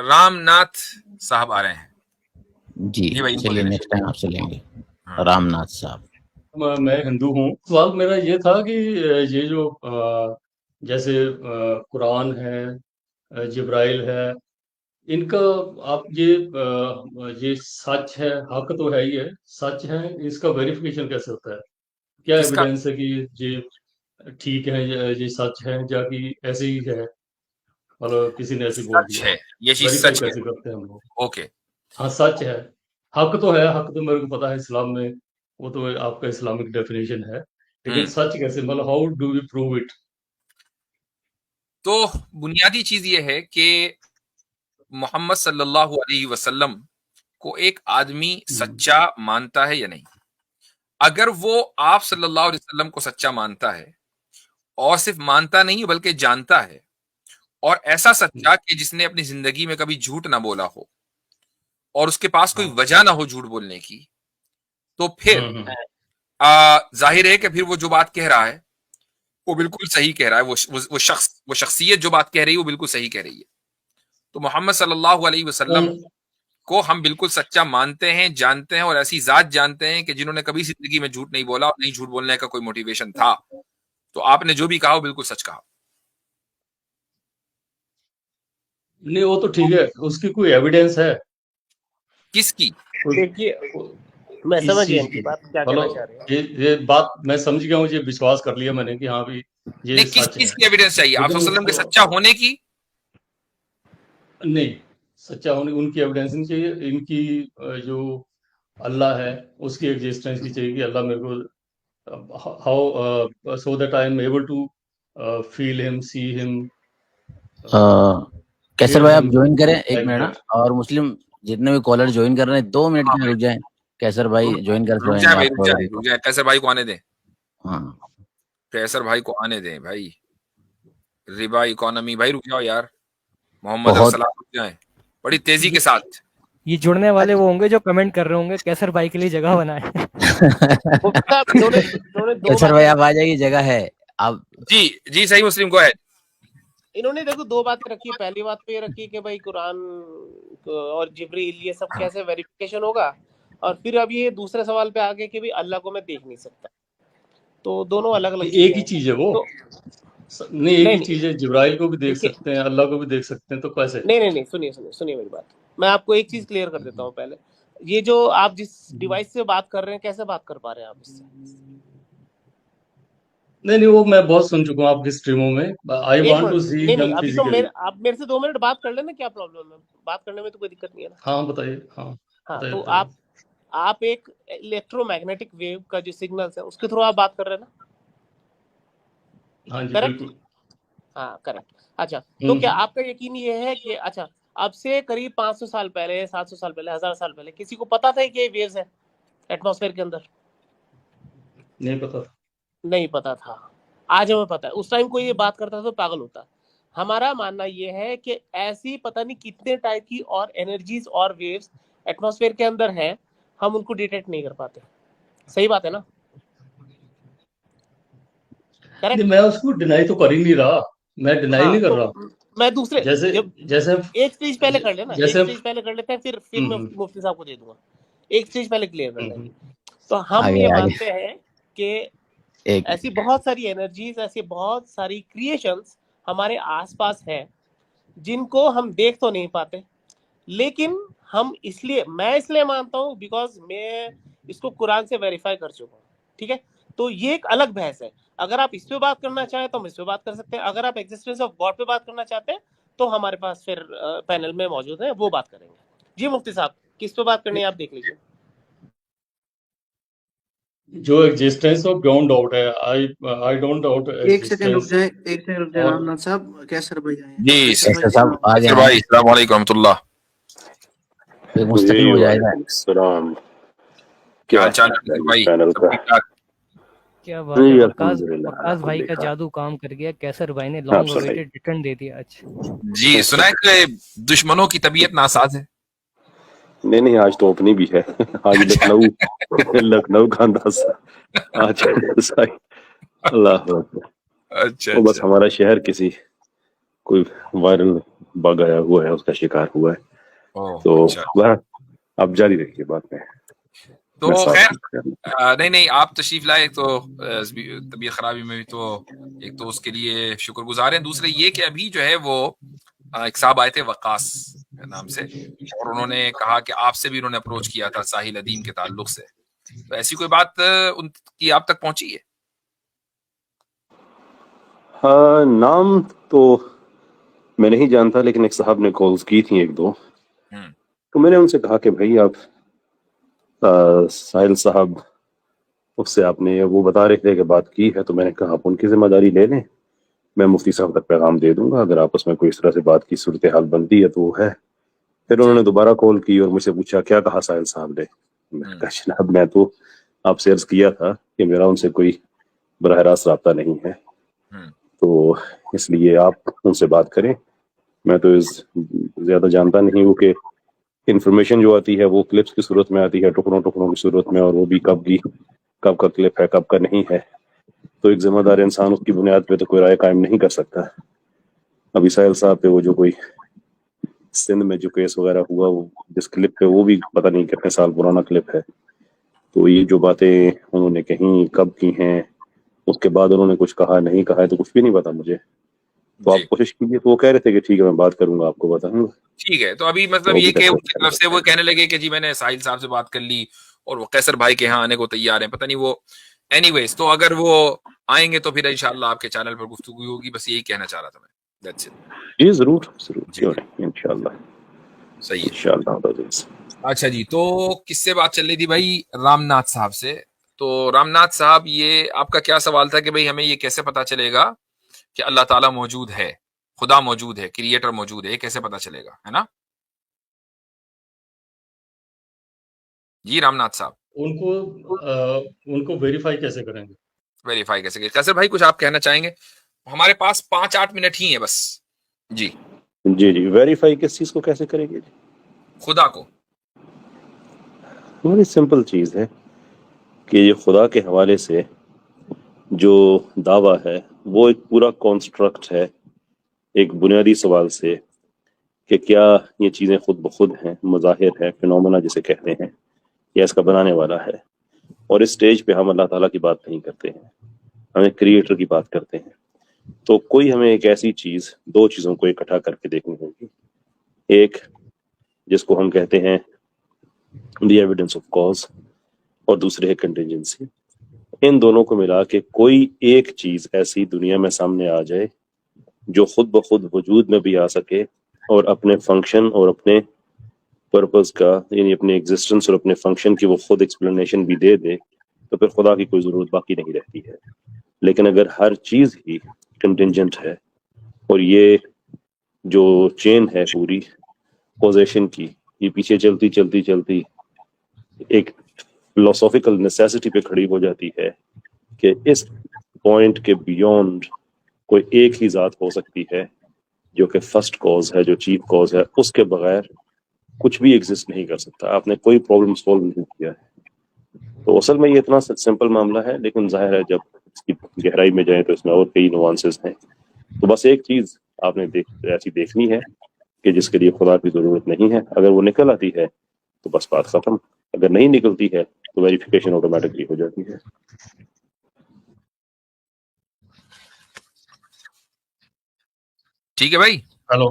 رام ناتھ صاحب آ رہے ہیں. جی بھائی ان کو چلیے لینا نیکسٹ ٹائم آپ سے لیں گے. ہاں. رام ناتھ صاحب. میں ہندو ہوں. سوال میرا یہ تھا کہ یہ جو جیسے قرآن ہے، جبرائیل ہے، ان کا آپ یہ سچ ہے، حق تو ہے ہی ہے، سچ ہے، اس کا ویریفیکیشن کیسے ہوتا ہے؟ کیا کس کا ایویڈینس ہے کہ یہ ٹھیک ہے، یہ سچ ہے، یا کہ ایسے ہی ہے، مطلب کسی نے ایسے بول سچ دیا؟ ہے؟ یہ چیز ویریفائی سچ ہے. کیسے کرتے ہیں ہم لوگ؟ اوکے. ہاں سچ ہے، حق تو ہے، حق تو میرے کو پتا ہے اسلام میں، وہ تو آپ کا اسلامک ڈیفینیشن ہے، لیکن سچ کیسے، مطلب how do we prove it? تو بنیادی چیز یہ ہے کہ محمد صلی اللہ علیہ وسلم کو ایک آدمی سچا مانتا ہے یا نہیں. اگر وہ آپ صلی اللہ علیہ وسلم کو سچا مانتا ہے، اور صرف مانتا نہیں بلکہ جانتا ہے، اور ایسا سچا کہ جس نے اپنی زندگی میں کبھی جھوٹ نہ بولا ہو اور اس کے پاس کوئی وجہ نہ ہو جھوٹ بولنے کی، تو پھر ظاہر ہے کہ پھر وہ جو بات کہہ رہا ہے وہ بالکل صحیح کہہ رہا ہے. وہ شخصیت جو بات کہہ رہی ہے وہ بالکل صحیح کہہ رہی ہے. تو محمد صلی اللہ علیہ وسلم کو ہم بالکل سچا مانتے ہیں، جانتے ہیں، اور ایسی ذات جانتے ہیں کہ جنہوں نے کبھی زندگی میں جھوٹ نہیں بولا، اور نہیں جھوٹ بولنے کا کوئی موٹیویشن تھا. تو آپ نے جو بھی کہا وہ بالکل سچ کہا. نہیں وہ تو ٹھیک ہے، اس کی کوئی ایویڈینس ہے کس کی؟ دیکھیے میں اس سمجھ گیا چیز ان کی کی، بات کیا کہنا مطلب چاہ رہے ہیں. یہ بات میں سمجھ گیا ہوں، یہ وشواس کر لیا میں نے کہ ہاں بھی یہ نہیں، کس سچ چیز ہے، کی ایویڈنس چاہیے؟ آپ صلی لیکن اللہ اس علیہ وسلم کے کو سچا ہونے کی؟ نہیں، سچا ہونے ان کی ایویڈینس نہیں چاہیے، ان کی جو اللہ ہے اس کی ایگزسٹنس کی چاہیے کہ اللہ میرے کو how so that I am able to feel ہم، سی ہم، کیسر ہیئر بھائی آپ ہم، جوائن کریں ایک لائک منٹ نا، دیٹ. اور مسلم جتنے بھی کالر جوائن کر رہے ہیں 2 منٹ کے لیے رک جائیں. کیسر بھائی جوائن کر رک رہے جائیں ہیں بھائی، آپ رک کو. جائیں، رک جائیں. کیسر بھائی کو آنے دیں، ہاں کیسر بھائی کو آنے دیں بھائی. ربا اکانومی بھائی رک جاؤ یار. محمد بہت افضل رک جائیں بڑی تیزی کے ساتھ. یہ جڑنے والے وہ ہوں گے جو کمنٹ کر رہے ہوں گے کیسر بھائی کے لیے جگہ بنائے. مفتی صاحب انہوں نے 2 کیسر بھائی باتیں آپ آ جائیے، جگہ ہے. آپ جی جی صحیح مسلم کو ہے. انہوں نے دیکھو 2 باتیں رکھی. پہلی بات تو یہ رکھی کہ بھائی قرآن اور جبریل یہ سب کیسے ویریفیکیشن ہوگا، اور پھر اب یہ دوسرے سوال پہ آگے کہ بھائی اللہ کو میں دیکھ نہیں سکتا. تو دونوں الگ الگ ایک چیزیں ہی ہیں. چیز ہے وہ، تو نہیں ایک ہی نہیں چیز ہے، جبرائیل کو بھی دیکھ دیکھیے، سکتے ہیں، اللہ کو بھی دیکھ سکتے ہیں، تو کیسے؟ نہیں سنیے میری بات. میں آپ کو ایک چیز کلیئر کر دیتا ہوں پہلے. یہ جو آپ جس ڈیوائس سے بات کر رہے ہیں، کیسے بات کر پا رہے ہیں آپ اس سے؟ نہیں وہ میں بہت سن چکا ہوں آپ کی اسٹریموں میں. آئی ایک وانٹ ٹو منٹ، سی نہیں دم ابھی تو فزیکلی. آپ میرے سے 2 منٹ بات کر لینا، کیا پرابلم ہے؟ بات کرنے میں تو کوئی دقت نہیں ہے نا. ہاں بتائیے، ہاں ہاں بتائیے تو بتائیے. آپ ایک الیکٹرو میگنیٹک ویو کا جو سگنلز ہے اس کے تھرو آپ بات کر رہے ہیں نا، ہاں جی کریکٹ؟ بالکل. ہاں کریکٹ. اچھا تو کیا آپ کا یقین یہ ہے کہ اچھا اب سے قریب 500 سال پہلے، 700 سال پہلے، 1000 سال پہلے کسی کو پتا تھا کہ یہ ویوز ہے ایٹماسفیئر کے اندر؟ نہیں پتا تھا. نہیں پتا تھا. آج ہمیں پتا ہے. اس ٹائم کوئی یہ بات کرتا تھا تو پاگل ہوتا. ہمارا ماننا یہ ہے کہ ایسی پتہ نہیں کتنے ٹائپ کی اور انرجیز اور ویوز ایٹماسفیئر کے اندر ہیں، ہم ان کو ڈیٹیکٹ نہیں کر پاتے. صحیح بات ہے نا؟ نہیں کریکٹ. میں اس کو ڈینائی تو کر ہی نہیں رہا، میں ڈینائی ہاں نہیں کر تو رہا. میں دوسرے جیسے جب جیسے ایک سٹیج پہلے کر لینا، ایک جیسے سٹیج پہلے کر لیتے ہیں، پھر میں مفتی صاحب کو دے دوں گا. ایک سٹیج پہلے کلیئر کر لیں گے. تو ہم یہ آگے مانتے ہیں کہ ایک ایسی بہت ساری انرجیز، ایسی بہت ساری کریشنز ہمارے آس پاس ہیں جن کو ہم دیکھ تو نہیں پاتے، لیکن ہم میں اس لیے مانتا ہوں بیکاز میں اس کو قرآن سے ویریفائی کر چکا ہوں. ٹھیک ہے، تو یہ ایک الگ بحث ہے. اگر آپ اس پہ بات کرنا چاہیں تو ہم اس پہ بات کر سکتے ہیں. اگر آپ ایگزسٹنس آف گاڈ پہ بات کرنا چاہتے ہیں تو ہمارے پاس پھر پینل میں موجود ہیں، وہ بات کریں گے. جی مفتی صاحب کس پہ بات کرنی ہے آپ دیکھ لیجیے. جو ایگزسٹنس آف بیونڈ ڈاؤٹ ہے، آئی ڈونٹ ڈاؤٹ ایک سیکنڈ رک ایگزسٹنس. جائے، ایک سیکنڈ رک جائے. اور رام ناتھ صاحب، کیسر بھائی آئے ہیں. جی کیسر بھائی کیسر صاحب آ کیسر جائیں، بھائی السلام علیکم رحمۃ اللہ. ایک مستقل جی مجاہدہ ہے. وعلیکم السلام. کیا کیا حال چال حال ہے ہے بھائی؟ پینل سب کا؟ ٹھیک ٹھاک؟ کیا بات ہے، جی وقاص الحمدللہ علی بھائی کل کا حال. جادو کام کر گیا. کیسر بھائی نے آپ لانگ سنائیے. اویٹڈ ریٹرن دے دیا آج. جی سنا ہے کہ دشمنوں کی طبیعت ناساز ہے. نہیں آج تو اپنی بھی ہے. آج لکھنؤ کا انداز آج صحیح. اللہ اکبر. اچھا وہ بس اچھا ہمارا شہر کسی कोई वायरल बग आया हुआ है, उसका शिकार हुआ है। ओह तो अच्छा। वह आप जारी रखिए बात में। तो मैं साथ खैर में- नहीं आप तशरीफ लाए तो तबीयत खराबी में भी तो एक तो उसके लिए शुक्रगुजार हैं, दूसरे ये कि अभी जो है वो एक साहब आए थे वकास नाम से, और उन्होंने कहा कि आपसे भी उन्होंने अप्रोच किया था साहिल अदीम के ताल्लुक से, तो ऐसी कोई बात उनकी आप तक पहुंची है? हाँ, नाम तो मैं नहीं जानता, लेकिन एक साहब ने कॉल्स की थी एक दो, तो मैंने उनसे कहा कि भाई आप साहिल साहब, उससे आपने वो बता रहे थे कि बात की है, तो मैंने कहा आप उनकी जिम्मेदारी ले लें, मैं मुफ्ती साहब तक पैगाम दे दूंगा, अगर आपस में कोई इस तरह से बात की सूरत हाल बनती है तो वो है। फिर उन्होंने दोबारा कॉल की और मुझसे पूछा क्या कहा साहिल साहब ने। मैंने कहा जनाब मैं तो आपसे अर्ज किया था कि मेरा उनसे कोई बराह रास्त रब्ता नहीं है, तो इसलिए आप उनसे बात करें। मैं तो ज्यादा जानता नहीं हूँ कि इंफॉर्मेशन जो आती है वो क्लिप्स की सूरत में आती है, टुकड़ों टुकड़ों की सूरत में, और वो भी कब का क्लिप है कब का नहीं है, तो एक जिम्मेदार इंसान उसकी बुनियाद पे तो कोई राय कायम नहीं कर सकता। अभी साहिल साहब पे वो जो कोई सिंध में जो केस वगैरह हुआ, वो जिस क्लिप पे, वो भी पता नहीं कितने साल पुराना क्लिप है, तो ये जो बातें उन्होंने कहीं कब की हैं, उसके बाद उन्होंने कुछ कहा नहीं कहा है, तो कुछ भी नहीं पता मुझे। तो आप कोशिश कीजिए। तो वो कह रहे थे कि ठीक है मैं बात करूंगा, आपको बताऊंगा। ठीक है, तो अभी मतलब ये कि उनकी तरफ से वो कहने लगे कि जी मैंने साहिल साहब से बात कर ली और वो कैसर भाई के यहाँ आने को तैयार हैं, पता नहीं वो एनीवेज, तो अगर वो आएंगे तो फिर इंशाल्लाह आपके चैनल पर गुफ्तगू होगी, बस यही कहना चाह रहा था मैं। That's it. जी जरूर क्यों नहीं, इंशाल्लाह सही है इंशाल्लाह। अच्छा जी, तो किससे बात चल रही थी भाई? रामनाथ साहब से। तो रामनाथ साहब, ये आपका क्या सवाल था कि भाई हमें ये कैसे पता चलेगा कि अल्लाह ताला मौजूद है, खुदा मौजूद है, क्रिएटर मौजूद है, कैसे पता चलेगा, है ना जी रामनाथ साहब? उनको वेरीफाई कैसे करेंगे? वेरीफाई कैसे? कैसर भाई कुछ आप कहना चाहेंगे? हमारे पास 5-8 मिनट ही है बस। जी जी वेरीफाई किस चीज को कैसे करेंगे? खुदा को। बड़ी सिंपल चीज है कि ये खुदा के हवाले से जो दावा है वो एक पूरा कॉन्स्ट्रक्ट है, एक बुनियादी सवाल से कि क्या ये चीजें खुद ब खुद हैं, मज़ाहिर है, फिनोमेना जिसे कहते हैं, या इसका बनाने वाला है। और इस स्टेज पे हम अल्लाह ताला की बात नहीं करते हैं, हमें क्रिएटर की बात करते हैं। तो कोई हमें एक ऐसी चीज, दो चीजों को इकट्ठा करके देखनी होगी, एक जिसको हम कहते हैं द एविडेंस ऑफ कॉज, और दूसरे है कंटिजेंसी। इन दोनों को मिला के कोई एक चीज ऐसी दुनिया में सामने आ जाए जो खुद ब खुद वजूद में भी आ सके और अपने फंक्शन और अपने पर्पस का, यानी अपने एग्जिस्टेंस और अपने फंक्शन की वो खुद एक्सप्लेनेशन भी दे दे, तो फिर खुदा की कोई जरूरत बाकी नहीं रहती है। लेकिन अगर हर चीज ही कंटिजेंट है और ये जो चेन है पूरी पोजेशन की, ये पीछे चलती चलती चलती एक फिलोसॉफिकल नेसेसिटी पे खड़ी हो जाती है कि इस पॉइंट के बियॉन्ड कोई एक ही ज़ात हो सकती है जो कि फर्स्ट कॉज है, जो चीफ कॉज है, उसके बगैर कुछ भी एग्जिस्ट नहीं कर सकता। आपने कोई प्रॉब्लम सॉल्व नहीं किया है। तो असल में ये इतना सिंपल मामला है, लेकिन जाहिर है जब इसकी गहराई में जाए तो इसमें और कई नुआंसेस हैं। तो बस एक चीज आपने ऐसी देखनी है कि जिसके लिए खुदा की जरूरत नहीं है, अगर वो निकल आती है तो बस बात खत्म, अगर नहीं निकलती है तो वेरिफिकेशन ऑटोमेटिकली हो जाती है। ठीक है भाई। हेलो,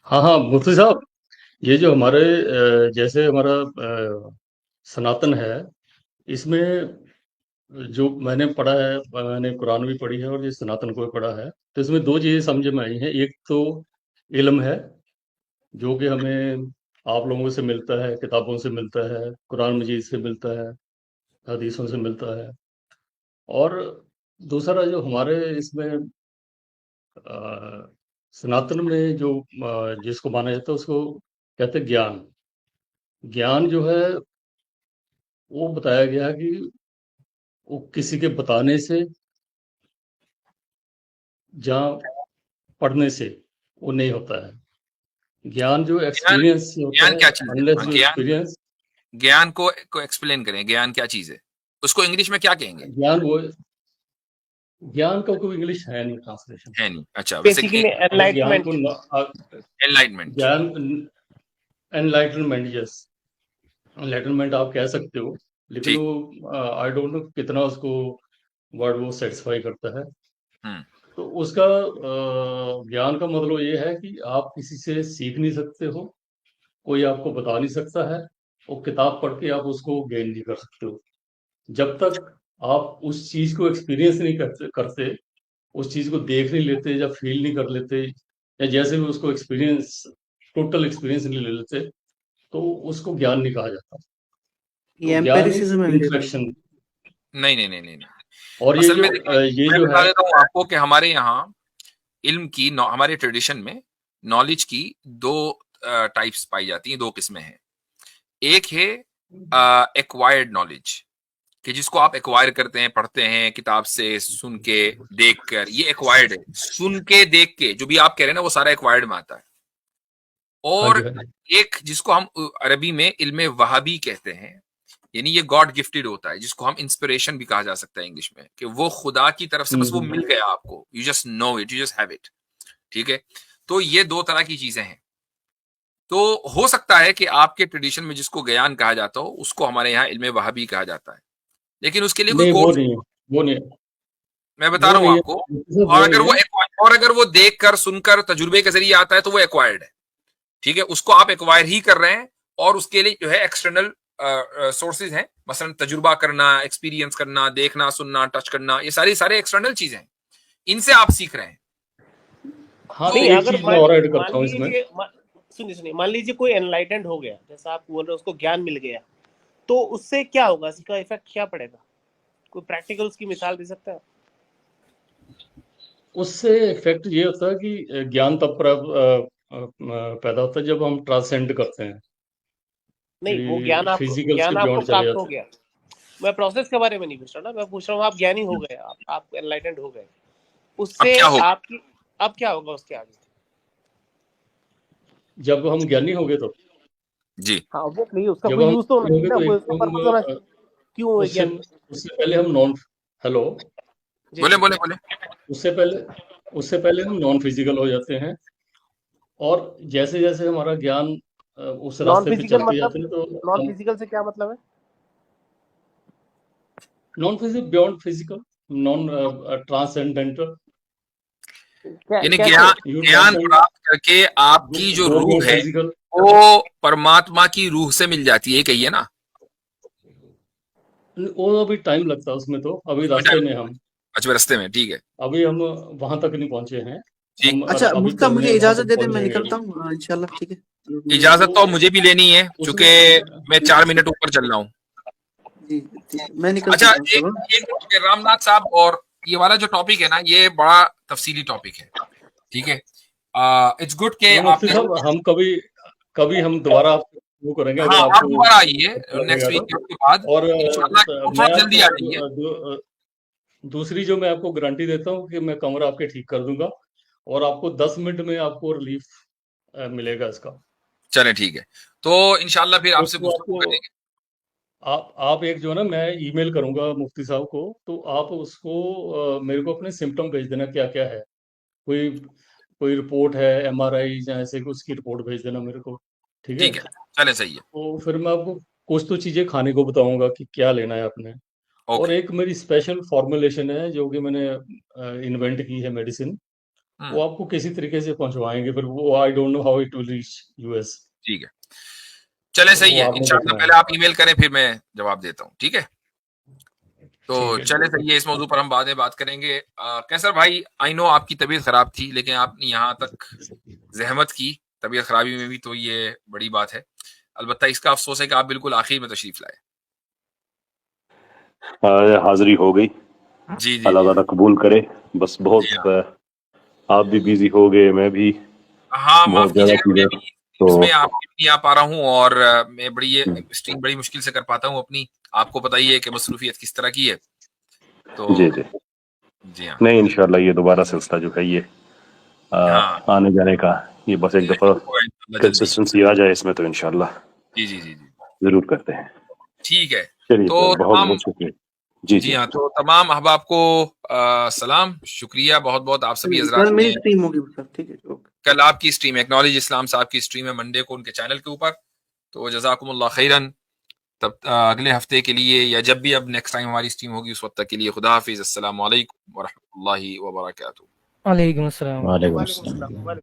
हाँ मुफ्ती साहब, ये जो हमारे जैसे हमारा सनातन है, इसमें जो मैंने पढ़ा है, मैंने कुरान भी पढ़ी है और ये सनातन को भी पढ़ा है, तो इसमें दो चीजें समझ में आई हैं। एक तो इल्म है जो कि हमें आप लोगों से मिलता है, किताबों से मिलता है, कुरान मजीद से मिलता है, हदीसों से मिलता है। और दूसरा जो हमारे इसमें सनातन में जो जिसको माना जाता है उसको कहते हैं ज्ञान। ज्ञान जो है वो बताया गया कि वो किसी के बताने से जहाँ पढ़ने से वो नहीं होता है। ज्ञान जो एक्सपीरियंस से होता ज्ञान है, क्या चीज अनलेस है? जो एक्सपीरियंस, ज्ञान को एक्सप्लेन करें, ज्ञान क्या चीज है, उसको इंग्लिश में क्या कहेंगे? ज्ञान वो ज्ञान का कोई इंग्लिश है नहीं ट्रांसलेशन। है नहीं, अच्छा वैसे बेसिकली अगर ज्ञान एनलाइटमेंट। को एनलाइटमेंट, ज्ञान एनलाइटनमेंट, यस एनलाइटनमेंट आप कह सकते हो, लेकिन ठीक, वो आई डोंट नो कितना उसको वर्ड वो सेटिस्फाई करता है। हम्म, तो उसका ज्ञान का मतलब ये है कि आप किसी से सीख नहीं सकते हो, कोई आपको बता नहीं सकता है, और किताब पढ़ के आप उसको गेन नहीं कर सकते हो। जब तक आप उस चीज को एक्सपीरियंस नहीं करते, उस चीज को देख नहीं लेते या फील नहीं कर लेते, या जैसे भी उसको एक्सपीरियंस टोटल एक्सपीरियंस नहीं ले लेते, तो उसको ज्ञान नहीं कहा जाता। ये तो ज्ञान इज एम्पेरिसिज्म है मेरे भाई। इंटरेक्शन। नहीं नहीं नहीं नहीं नहीं। और असल में देखिए, ये मैं जो बता है, देता हूँ आपको कि हमारे यहाँ इल्म की हमारे ट्रेडिशन में नॉलेज की दो टाइप्स पाई जाती हैं, दो किस्में हैं। एक है एक्वायर्ड नॉलेज, कि जिसको आप एक्वायर करते हैं, पढ़ते हैं किताब से, सुन के, देख कर, ये एक्वायर्ड है। सुन के, देख के, जो भी आप कह रहे हैं ना, वो सारा एक्वायर्ड में आता है। हाँ और जी, हाँ जी, एक जिसको हम अरबी में इल्म वहाबी कहते हैं, यानी ये गॉड गिफ्टेड होता है, जिसको हम इंस्पिरेशन भी कहा जा सकता है इंग्लिश में, कि वो खुदा की तरफ से बस वो मिल गया आपको, you just know it, you just have it. ठीक है, तो ये दो तरह की चीजें हैं। तो हो सकता है कि आपके ट्रेडिशन में जिसको ज्ञान कहा जाता हो, उसको हमारे यहाँ इल्म वहाबी कहा जाता है, लेकिन उसके लिए कोई नहीं वो कोर्स, नहीं है, वो नहीं है, मैं बता वो रहा हूँ नहीं है, आपको। वो और अगर नहीं वो है। और अगर वो देख कर, सुनकर, तजुर्बे के जरिए आता है, तो वो एक्वायर्ड है। ठीक है, उसको आप एक्वायर ही कर रहे हैं, और उसके लिए जो है एक्सटर्नल सोर्सेज हैं, मसलन तजुर्बा करना, एक्सपीरियंस करना, देखना, सुनना, टच करना, ये सारे एक्सटर्नल चीजें हैं, इनसे आप सीख रहे हैं। हाँ, तो नहीं, एक अगर चीज मैं और ऐड करता हूँ इसमें। सुनिए, मान लीजिए कोई एनलाइटेंड हो गया, जैसा आप बोल रहे हो, उसको ज्ञान मिल गया, तो उससे क्या होगा, इसका इफेक्ट क्या पड़ेगा? कोई प्रैक्टिकल उसकी मिसाल दे सकते हैं? उससे इफेक्ट ये होता है कि ज्ञान तब पैदा होता है जब हम ट्रांसेंड करते हैं, नहीं, वो कि फिजिकल्स के ज्ञान आपको बियॉन्ड चले प्राप्त हो जाते हैं। गया। मैं प्रोसेस के बारे में नहीं पूछ रहा ना, मैं पूछ रहा हूँ आप ज्ञानी हो गए, आप एनलाइटेंड हो गए, अब उससे क्या होगा? आपकी अब क्या होगा उसके आगे? जब हम ज्ञानी हो गए तो जी, हाँ, ऑब्वियसली उसका जब कोई हम यूज तो होना ज्ञानी हो चाहिए गए ना, तो कोई एक उसका तो पर्पस होना हम चाहिए। क्यों हुए उससे ज्ञानी? उससे पहले हम नॉन हेलो जी बोले जी। बोले बोले। उससे पहले हम नॉन फिजिकल हो जाते हैं, और जैसे जैसे हमारा ज्ञान उस नॉन रास्ते पे फिजिकल चलते मतलब? जाते हैं, तो नॉन हम फिजिकल से क्या मतलब है? Non physical beyond physical, non transcendental, यानी कैसे? ज्ञान यू ज्ञान ट्रांसेंड, प्राप्त करके आपकी जो गो रूह बियॉन्ड है, फिजिकल। वो परमात्मा की रूह से मिल जाती है, कहिए ना। वो अभी टाइम लगता है उसमें, तो अभी उसमें रास्ते टाइम, में हम अच्छा रास्ते में, ठीक है, अभी हम वहां तक नहीं पहुंचे हैं। ठीक। हम अच्छा अभी मुफ्ता, चल रहे मुझे हैं, वहां इजाजत तक दे दे, पहुंच मैं जाएंगे निकलता अभी। हूँ इंशाल्लाह, ठीक है। इजाजत तो तो मुझे भी लेनी है, उसमें क्योंकि मैं 4 मिनट ऊपर चल रहा हूँ। जी ठीक है, मैं निकल अच्छा, चुका हूँ एक सब। एक मिनट, रामनाथ साहब, और ये वाला जो टॉपिक है ना, ये बड़ा तफसीली टॉपिक है, ठीक है। इट्स गुड के चलो मुफ्ती आपने, साहब, हम कभी कभी हम दोबारा आपको वो करेंगे, हाँ अगर आप आपको दोबारा आइए अच्छा नेक्स्ट लगेगा वीक तो। के बाद और इंशाल्लाह, थोड़ा मैं जल्दी आपको आ जाइए। दूसरी जो मैं आपको गारंटी देता हूँ कि मैं कमरा आपके ठीक कर दूंगा, और आपको 10 मिनट में आपको रिलीफ मिलेगा इसका। चले ठीक है, तो इंशाल्लाह फिर आपसे उसको गुफ्तगू आपको करेंगे। आप एक जो है ना, मैं ईमेल करूंगा मुफ्ती साहब को, तो आप उसको मेरे को अपने सिम्टम भेज देना, क्या क्या है। कोई कोई रिपोर्ट है, एमआरआई या ऐसे कुछ की रिपोर्ट भेज देना मेरे को, ठीक है। ठीक है, चले सही है, तो फिर मैं आपको कुछ तो चीजें खाने को बताऊंगा कि क्या लेना है आपने। और ओके। एक मेरी स्पेशल फॉर्मुलेशन है जो कि मैंने इन्वेंट की है, मेडिसिन, वो आपको किसी तरीके से पहुंचवाएंगे, फिर वो I don't know how it will reach US, ठीक है, चले सही वो है, आपने इंशाल्लाह देखना है। पहले आप ईमेल करें, फिर मैं जवाब देता हूँ, ठीक है। तो ठीक है, चले ठीक सही है, इस मौजू पर हम बाद में बात करेंगे। कैसर भाई, आई नो आपकी तबीयत खराब थी, लेकिन आपने यहाँ तक जहमत की तबीयत खराबी में भी, तो ये बड़ी बात है। अलबत्ता इसका अफसोस है कि आप बिल्कुल आखिर में तशरीफ लाए। हाजिरी हो गई, जी जी अल्लाह जी ताला कबूल करे। बस जी बहुत हाँ, आप भी बिजी हो गए, मैं भी हाँ माफ बहुत ज्यादा कीजिएगा, मैं चीजें, भी तो इसमें आपके नहीं आ पा रहा हूँ, और मैं स्ट्रीम बड़ी मुश्किल से कर पाता हूँ अपनी। आपको पता ही है कि मसरूफियत किस तरह की है, तो जी जी, जी हाँ। नहीं इंशाल्लाह ये दोबारा सिलसिला जो है ये हाँ, आने जाने का, ये बस एक दफा होगा इंशाल्लाह जल्दी। कंसिस्टेंसी आ जाए इसमें, तो इंशाल्लाह जी जी जी जी, जरूर करते हैं। ठीक है। चलिए तो सर, बहुत तमाम बहुत शुक्रिया। جی جی ہاں، تو تمام احباب کو سلام، شکریہ بہت بہت آپ سبھی حضرات کل میری نے. اسٹریم ہوگی سر، ٹھیک ہے اوکے. کل آپ کی اسٹریم ایکنالج اسلام صاحب کی اسٹریم ہے منڈے کو ان کے چینل کے اوپر. تو جزاکم اللہ خیرن. تب اگلے ہفتے کے لیے یا جب بھی اب نیکسٹ ٹائم ہماری اسٹریم ہوگی اس وقت تک کے لیے خدا حافظ. السلام علیکم ورحمۃ اللہ وبرکاتہ. وعلیکم السلام. وعلیکم وعلیکم السلام. السلام.